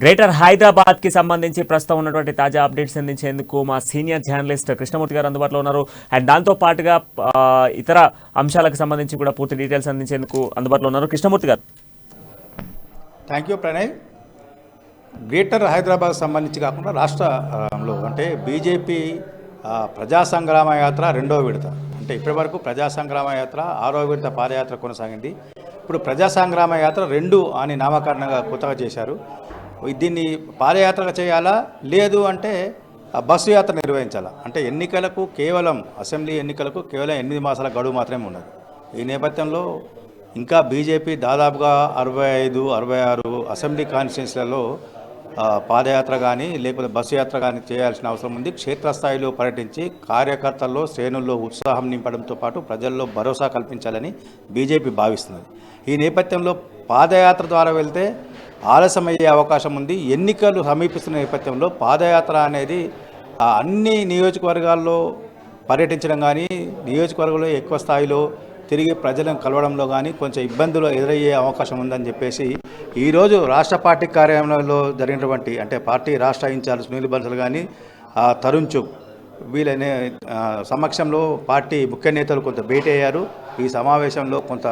Greater Hyderabad కి సంబంధించి ప్రస్తుతం ఉన్నటువంటి తాజా అప్డేట్స్ అందించేందుకు మా సీనియర్ జర్నలిస్ట్ కృష్ణమూర్తి గారు అందుబాటులో ఉన్నారు. అండ్ దాంతో పాటుగా ఇతర అంశాలకు సంబంధించి కూడా పూర్తి డీటెయిల్స్ అందించేందుకు అందుబాటులో ఉన్నారు. కృష్ణమూర్తి గారు. Thank you Pranay. Greater Hyderabad సంబంధించి కాకుండా రాష్ట్రంలో అంటే బీజేపీ ప్రజా సంగ్రామ యాత్ర రెండవ విడత, అంటే ఇప్పటివరకు ప్రజా సంగ్రామ యాత్ర 6వ విడత పాదయాత్ర కొనసాగింది. ఇప్పుడు ప్రజా సంగ్రామ యాత్ర 2 అని నామకరణంగా కొత్తగా చేశారు. దీన్ని పాదయాత్రగా చేయాలా, లేదు అంటే బస్సు యాత్ర నిర్వహించాలా, అంటే ఎన్నికలకు కేవలం అసెంబ్లీ ఎన్నికలకు కేవలం 8 మాసాల గడువు మాత్రమే ఉన్నది. ఈ నేపథ్యంలో ఇంకా బీజేపీ దాదాపుగా 65-66 అసెంబ్లీ కాన్స్టిట్యున్సీలలో పాదయాత్ర కానీ లేకపోతే బస్సు యాత్ర కానీ చేయాల్సిన అవసరం ఉంది. క్షేత్రస్థాయిలో పర్యటించి కార్యకర్తల్లో శ్రేణుల్లో ఉత్సాహం నింపడంతో పాటు ప్రజల్లో భరోసా కల్పించాలని బీజేపీ భావిస్తున్నది. ఈ నేపథ్యంలో పాదయాత్ర ద్వారా వెళ్తే ఆలస్యమయ్యే అవకాశం ఉంది. ఎన్నికలు సమీపిస్తున్న నేపథ్యంలో పాదయాత్ర అనేది అన్ని నియోజకవర్గాల్లో పర్యటించడం కానీ, నియోజకవర్గంలో ఎక్కువ స్థాయిలో తిరిగి ప్రజలను కలవడంలో కానీ కొంచెం ఇబ్బందులు ఎదురయ్యే అవకాశం ఉందని చెప్పేసి ఈరోజు రాష్ట్ర పార్టీ కార్యాలయంలో జరిగినటువంటి, అంటే పార్టీ రాష్ట్ర ఇన్ఛార్జ్ సునీల్ బన్సల్ కానీ తరుణ్ చుగ్ వీళ్ళనే సమక్షంలో పార్టీ ముఖ్య నేతలు కొంత భేటీ అయ్యారు. ఈ సమావేశంలో కొంత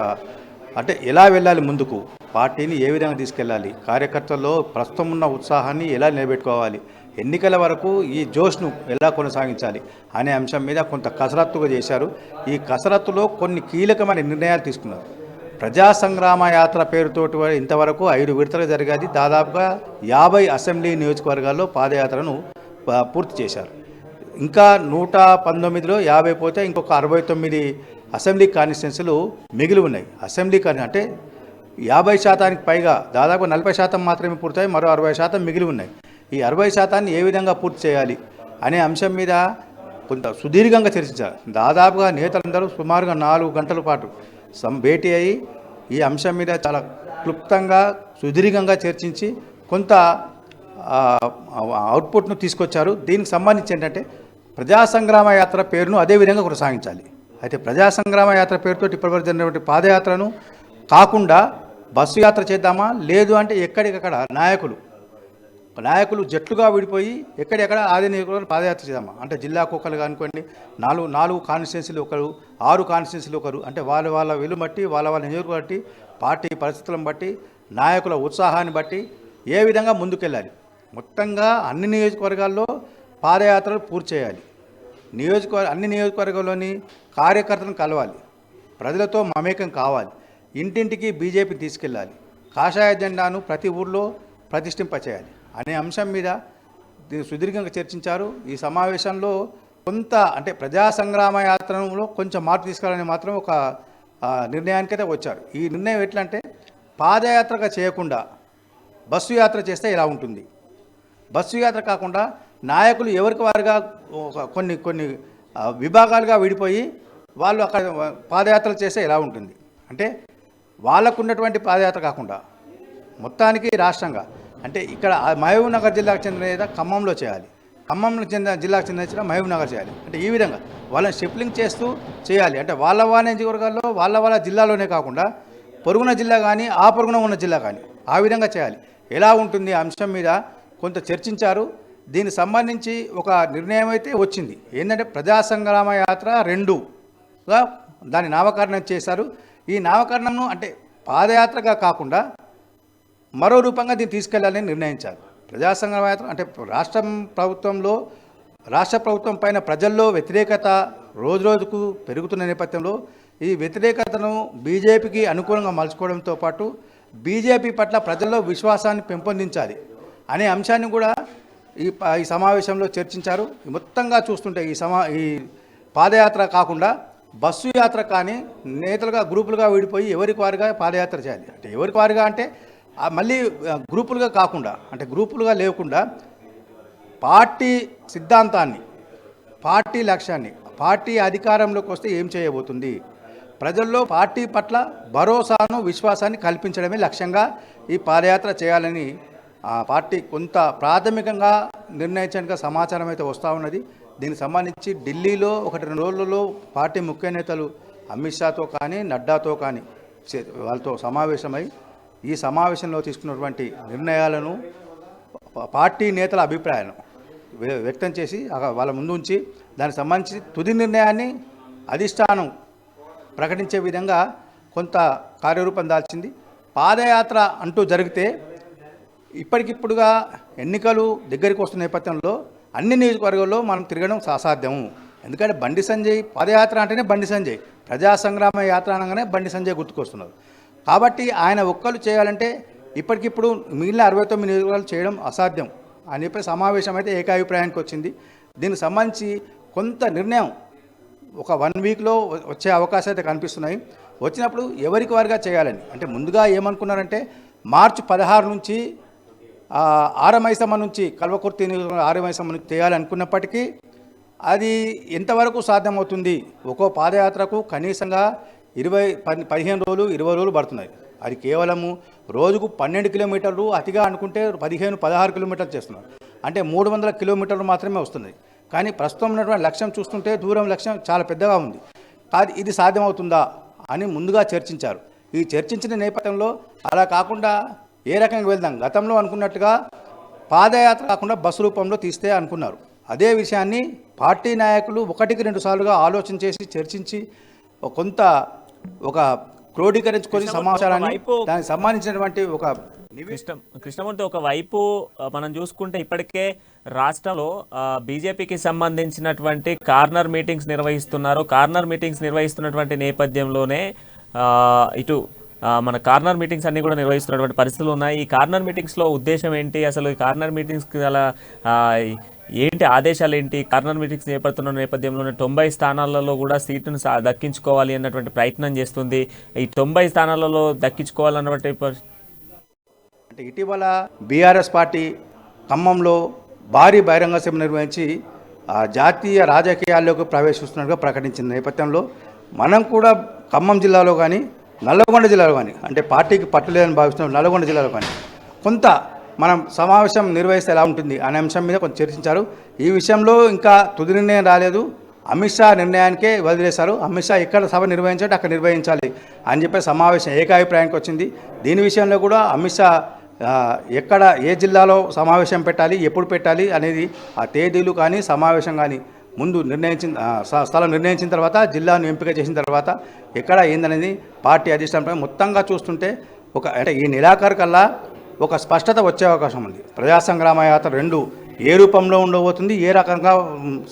అంటే ఎలా వెళ్ళాలి, ముందుకు పార్టీని ఏ విధంగా తీసుకెళ్ళాలి, కార్యకర్తల్లో ప్రస్తుతం ఉన్న ఉత్సాహాన్ని ఎలా నిలబెట్టుకోవాలి, ఎన్నికల వరకు ఈ జోష్ను ఎలా కొనసాగించాలి అనే అంశం మీద కొంత కసరత్తుగా చేశారు. ఈ కసరత్తులో కొన్ని కీలకమైన నిర్ణయాలు తీసుకున్నారు. ప్రజా సంగ్రామ యాత్ర పేరుతోటి ఇంతవరకు 5 విడతలు జరిగేది. దాదాపుగా 50 అసెంబ్లీ నియోజకవర్గాల్లో పాదయాత్రను పూర్తి చేశారు. ఇంకా 119లో 50 పోతే ఇంకొక 69 అసెంబ్లీ కాన్స్టిట్యున్సీలు మిగిలి ఉన్నాయి. అసెంబ్లీ అంటే 50% పైగా, దాదాపు 40% మాత్రమే పూర్తయి, మరో 60% మిగిలి ఉన్నాయి. ఈ 60%ని ఏ విధంగా పూర్తి చేయాలి అనే అంశం మీద కొంత సుదీర్ఘంగా చర్చించారు. దాదాపుగా నేతలందరూ సుమారుగా 4 గంటల పాటు భేటీ అయ్యి ఈ అంశం మీద చాలా క్లుప్తంగా సుదీర్ఘంగా చర్చించి కొంత అవుట్పుట్ను తీసుకొచ్చారు. దీనికి సంబంధించి ఏంటంటే ప్రజా సంగ్రామ యాత్ర పేరును అదే విధంగా కొనసాగించాలి. అయితే ప్రజా సంగ్రామ యాత్ర పేరుతో ఇప్పటివరకు జరిగినటువంటి పాదయాత్రను కాకుండా బస్సు యాత్ర చేద్దామా, లేదు అంటే ఎక్కడికక్కడ నాయకులు జట్లుగా విడిపోయి ఎక్కడెక్కడ ఆది నియోజకవర్గాలు పాదయాత్ర చేద్దామా, అంటే జిల్లాకు ఒకరు అనుకోండి, 4 కాన్స్టిట్యున్సీలు ఒకరు, 6 కాన్స్టిట్యున్సీలు ఒకరు, అంటే వాళ్ళ విలువ బట్టి వాళ్ళ నియోజకవర్గం బట్టి పార్టీ పరిస్థితులను బట్టి నాయకుల ఉత్సాహాన్ని బట్టి ఏ విధంగా ముందుకెళ్ళాలి, మొత్తంగా అన్ని నియోజకవర్గాల్లో పాదయాత్రలు పూర్తి చేయాలి. అన్ని నియోజకవర్గాల్లోని కార్యకర్తలను కలవాలి, ప్రజలతో మమేకం కావాలి, ఇంటింటికి బీజేపీ తీసుకెళ్ళాలి, కాషాయ జెండాను ప్రతి ఊర్లో ప్రతిష్ఠింపచేయాలి అనే అంశం మీద సుదీర్ఘంగా చర్చించారు. ఈ సమావేశంలో కొంత అంటే ప్రజా సంగ్రామ యాత్రలో కొంచెం మార్పు తీసుకురావాలని మాత్రం ఒక నిర్ణయానికైతే వచ్చారు. ఈ నిర్ణయం ఎట్లా అంటే పాదయాత్రగా చేయకుండా బస్సు యాత్ర చేస్తే ఎలా ఉంటుంది, బస్సు యాత్ర కాకుండా నాయకులు ఎవరికి వారుగా కొన్ని విభాగాలుగా విడిపోయి వాళ్ళు అక్కడ పాదయాత్రలు చేస్తే ఎలా ఉంటుంది, అంటే వాళ్ళకు ఉన్నటువంటి పాదయాత్ర కాకుండా మొత్తానికి రాష్ట్రంగా, అంటే ఇక్కడ మహబూబ్ నగర్ జిల్లాకు చెందిన ఖమ్మంలో చేయాలి, ఖమ్మంలో చెందిన జిల్లాకు చెందిన మహబూబ్ నగర్ చేయాలి, అంటే ఈ విధంగా వాళ్ళని షిఫ్లింగ్ చేస్తూ చేయాలి. అంటే వాళ్ళ నియోజకవర్గాల్లో వాళ్ళ జిల్లాలోనే కాకుండా పొరుగున జిల్లా కానీ ఆ పొరుగున ఉన్న జిల్లా కానీ ఆ విధంగా చేయాలి. ఎలా ఉంటుంది అంశం మీద కొంత చర్చించారు. దీనికి సంబంధించి ఒక నిర్ణయం అయితే వచ్చింది. ఏంటంటే ప్రజా సంగ్రామ యాత్ర 2గా దాని నామకరణం చేశారు. ఈ నామకరణను అంటే పాదయాత్రగా కాకుండా మరో రూపంగా దీన్ని తీసుకెళ్లాలని నిర్ణయించారు. ప్రజా సంగ్రామ యాత్ర అంటే రాష్ట్ర ప్రభుత్వం పైన ప్రజల్లో వ్యతిరేకత రోజుకు పెరుగుతున్న నేపథ్యంలో ఈ వ్యతిరేకతను బీజేపీకి అనుకూలంగా మలుచుకోవడంతో పాటు బీజేపీ పట్ల ప్రజల్లో విశ్వాసాన్ని పెంపొందించాలి అనే అంశాన్ని కూడా ఈ సమావేశంలో చర్చించారు. మొత్తంగా చూస్తుంటే ఈ పాదయాత్ర కాకుండా బస్సు యాత్ర కానీ నేతలుగా గ్రూపులుగా విడిపోయి ఎవరికి వారుగా పాదయాత్ర చేయాలి. అంటే ఎవరికి వారుగా అంటే మళ్ళీ గ్రూపులుగా కాకుండా, అంటే గ్రూపులుగా లేకుండా పార్టీ సిద్ధాంతాన్ని, పార్టీ లక్ష్యాన్ని, పార్టీ అధికారంలోకి వస్తే ఏం చేయబోతుంది, ప్రజల్లో పార్టీ పట్ల భరోసాను విశ్వాసాన్ని కల్పించడమే లక్ష్యంగా ఈ పాదయాత్ర చేయాలని పార్టీ కొంత ప్రాథమికంగా నిర్ణయించడానికి సమాచారం అయితే వస్తూ ఉన్నది. దీనికి సంబంధించి ఢిల్లీలో 1-2 రోజులలో పార్టీ ముఖ్య నేతలు అమిత్ షాతో కానీ నడ్డాతో కానీ వాళ్ళతో సమావేశమై ఈ సమావేశంలో తీసుకున్నటువంటి నిర్ణయాలను పార్టీ నేతల అభిప్రాయాలను వ్యక్తం చేసి వాళ్ళ ముందు ఉంచి దానికి సంబంధించి తుది నిర్ణయాన్ని అధిష్టానం ప్రకటించే విధంగా కొంత కార్యరూపం దాల్చింది. పాదయాత్ర అంటూ జరిగితే ఇప్పటికిప్పుడుగా ఎన్నికలు దగ్గరికి వస్తున్న నేపథ్యంలో అన్ని నియోజకవర్గాల్లో మనం తిరగడం అసాధ్యము. ఎందుకంటే బండి సంజయ్ పాదయాత్ర అంటేనే బండి సంజయ్, ప్రజా సంగ్రామ యాత్ర అనగానే బండి సంజయ్ గుర్తుకొస్తున్నారు. కాబట్టి ఆయన ఒక్కరు చేయాలంటే ఇప్పటికిప్పుడు మిగిలిన 69 నియోజకవర్గాలు చేయడం అసాధ్యం అని చెప్పి సమావేశం అయితే ఏకాభిప్రాయానికి వచ్చింది. దీనికి సంబంధించి కొంత నిర్ణయం ఒక 1 వీక్లో వచ్చే అవకాశాలు అయితే కనిపిస్తున్నాయి. వచ్చినప్పుడు ఎవరికి వారిగా చేయాలని అంటే ముందుగా ఏమనుకున్నారంటే మార్చి 16 నుంచి ఆరమైసమ్మ నుంచి కల్వకుర్తి ఆరమైసమ్మ నుంచి చేయాలనుకున్నప్పటికీ అది ఎంతవరకు సాధ్యమవుతుంది? ఒక్కో పాదయాత్రకు కనీసంగా 15 రోజులు 20 రోజులు పడుతున్నాయి. అది కేవలము రోజుకు 12 కిలోమీటర్లు, అతిగా అనుకుంటే 15-16 కిలోమీటర్లు చేస్తున్నారు. అంటే 300 కిలోమీటర్లు మాత్రమే వస్తుంది. కానీ ప్రస్తుతం ఉన్నటువంటి లక్ష్యం చూస్తుంటే దూరం లక్ష్యం చాలా పెద్దగా ఉంది. కాదు ఇది సాధ్యమవుతుందా అని ముందుగా చర్చించారు. ఈ చర్చించిన నేపథ్యంలో అలా కాకుండా ఏ రకంగా వెళ్దాం, గతంలో అనుకున్నట్టుగా పాదయాత్ర కాకుండా బస్సు రూపంలో తీస్తే అనుకున్నారు. అదే విషయాన్ని పార్టీ నాయకులు 1-2 సార్లుగా ఆలోచన చేసి చర్చించి కొంత ఒక క్రోడీకరించుకొని సమాచారాన్ని దానికి సంబంధించినటువంటి ఒక కృష్ణమూర్తి ఒకవైపు మనం చూసుకుంటే ఇప్పటికే రాష్ట్రంలో బీజేపీకి సంబంధించినటువంటి కార్నర్ మీటింగ్స్ నిర్వహిస్తున్నారు. కార్నర్ మీటింగ్స్ నిర్వహిస్తున్నటువంటి నేపథ్యంలోనే ఇటు మన కార్నర్ మీటింగ్స్ అన్ని కూడా నిర్వహిస్తున్నటువంటి పరిస్థితులు ఉన్నాయి. ఈ కార్నర్ మీటింగ్స్లో ఉద్దేశం ఏంటి? అసలు ఈ కార్నర్ మీటింగ్స్కి అలా ఏంటి ఆదేశాలు ఏంటి? కార్నర్ మీటింగ్స్ చేపడుతున్న నేపథ్యంలోనే 90 స్థానాలలో కూడా సీటును దక్కించుకోవాలి అన్నటువంటి ప్రయత్నం చేస్తుంది. ఈ 90 స్థానాలలో దక్కించుకోవాలన్నటువంటి అంటే ఇటీవల బీఆర్ఎస్ పార్టీ ఖమ్మంలో భారీ బహిరంగ సభ నిర్వహించి జాతీయ రాజకీయాల్లోకి ప్రవేశిస్తున్నట్టుగా ప్రకటించిన నేపథ్యంలో మనం కూడా ఖమ్మం జిల్లాలో కానీ నల్లగొండ జిల్లాలో కానీ అంటే పార్టీకి పట్టులేదని భావిస్తున్న నల్లగొండ జిల్లాలో కానీ కొంత మనం సమావేశం నిర్వహిస్తే ఎలా ఉంటుంది అనే అంశం మీద కొంచెం చర్చించారు. ఈ విషయంలో ఇంకా తుది నిర్ణయం రాలేదు. అమిత్ షా నిర్ణయానికే వదిలేశారు. అమిత్ షా ఎక్కడ సభ నిర్వహించాలి అక్కడ నిర్వహించాలి అని చెప్పి సమావేశం ఏకాభిప్రాయానికి వచ్చింది. దీని విషయంలో కూడా అమిత్ షా ఎక్కడ ఏ జిల్లాలో సమావేశం పెట్టాలి, ఎప్పుడు పెట్టాలి అనేది ఆ తేదీలు కానీ సమావేశం కానీ ముందు స్థలం నిర్ణయించిన తర్వాత జిల్లాను ఎంపిక చేసిన తర్వాత ఎక్కడ ఏందనేది పార్టీ అధిష్టానంపై మొత్తంగా చూస్తుంటే అంటే ఈ నెలాఖరు కల్లా ఒక స్పష్టత వచ్చే అవకాశం ఉంది. ప్రజా సంగ్రామ యాత్ర 2 ఏ రూపంలో ఉండబోతుంది, ఏ రకంగా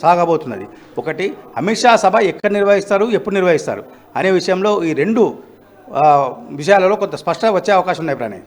సాగబోతున్నది, ఒకటి అమిత్ షా సభ ఎక్కడ నిర్వహిస్తారు, ఎప్పుడు నిర్వహిస్తారు అనే విషయంలో ఈ 2 విషయాలలో కొంత స్పష్టత వచ్చే అవకాశం ఉన్నాయి ప్రణయ్.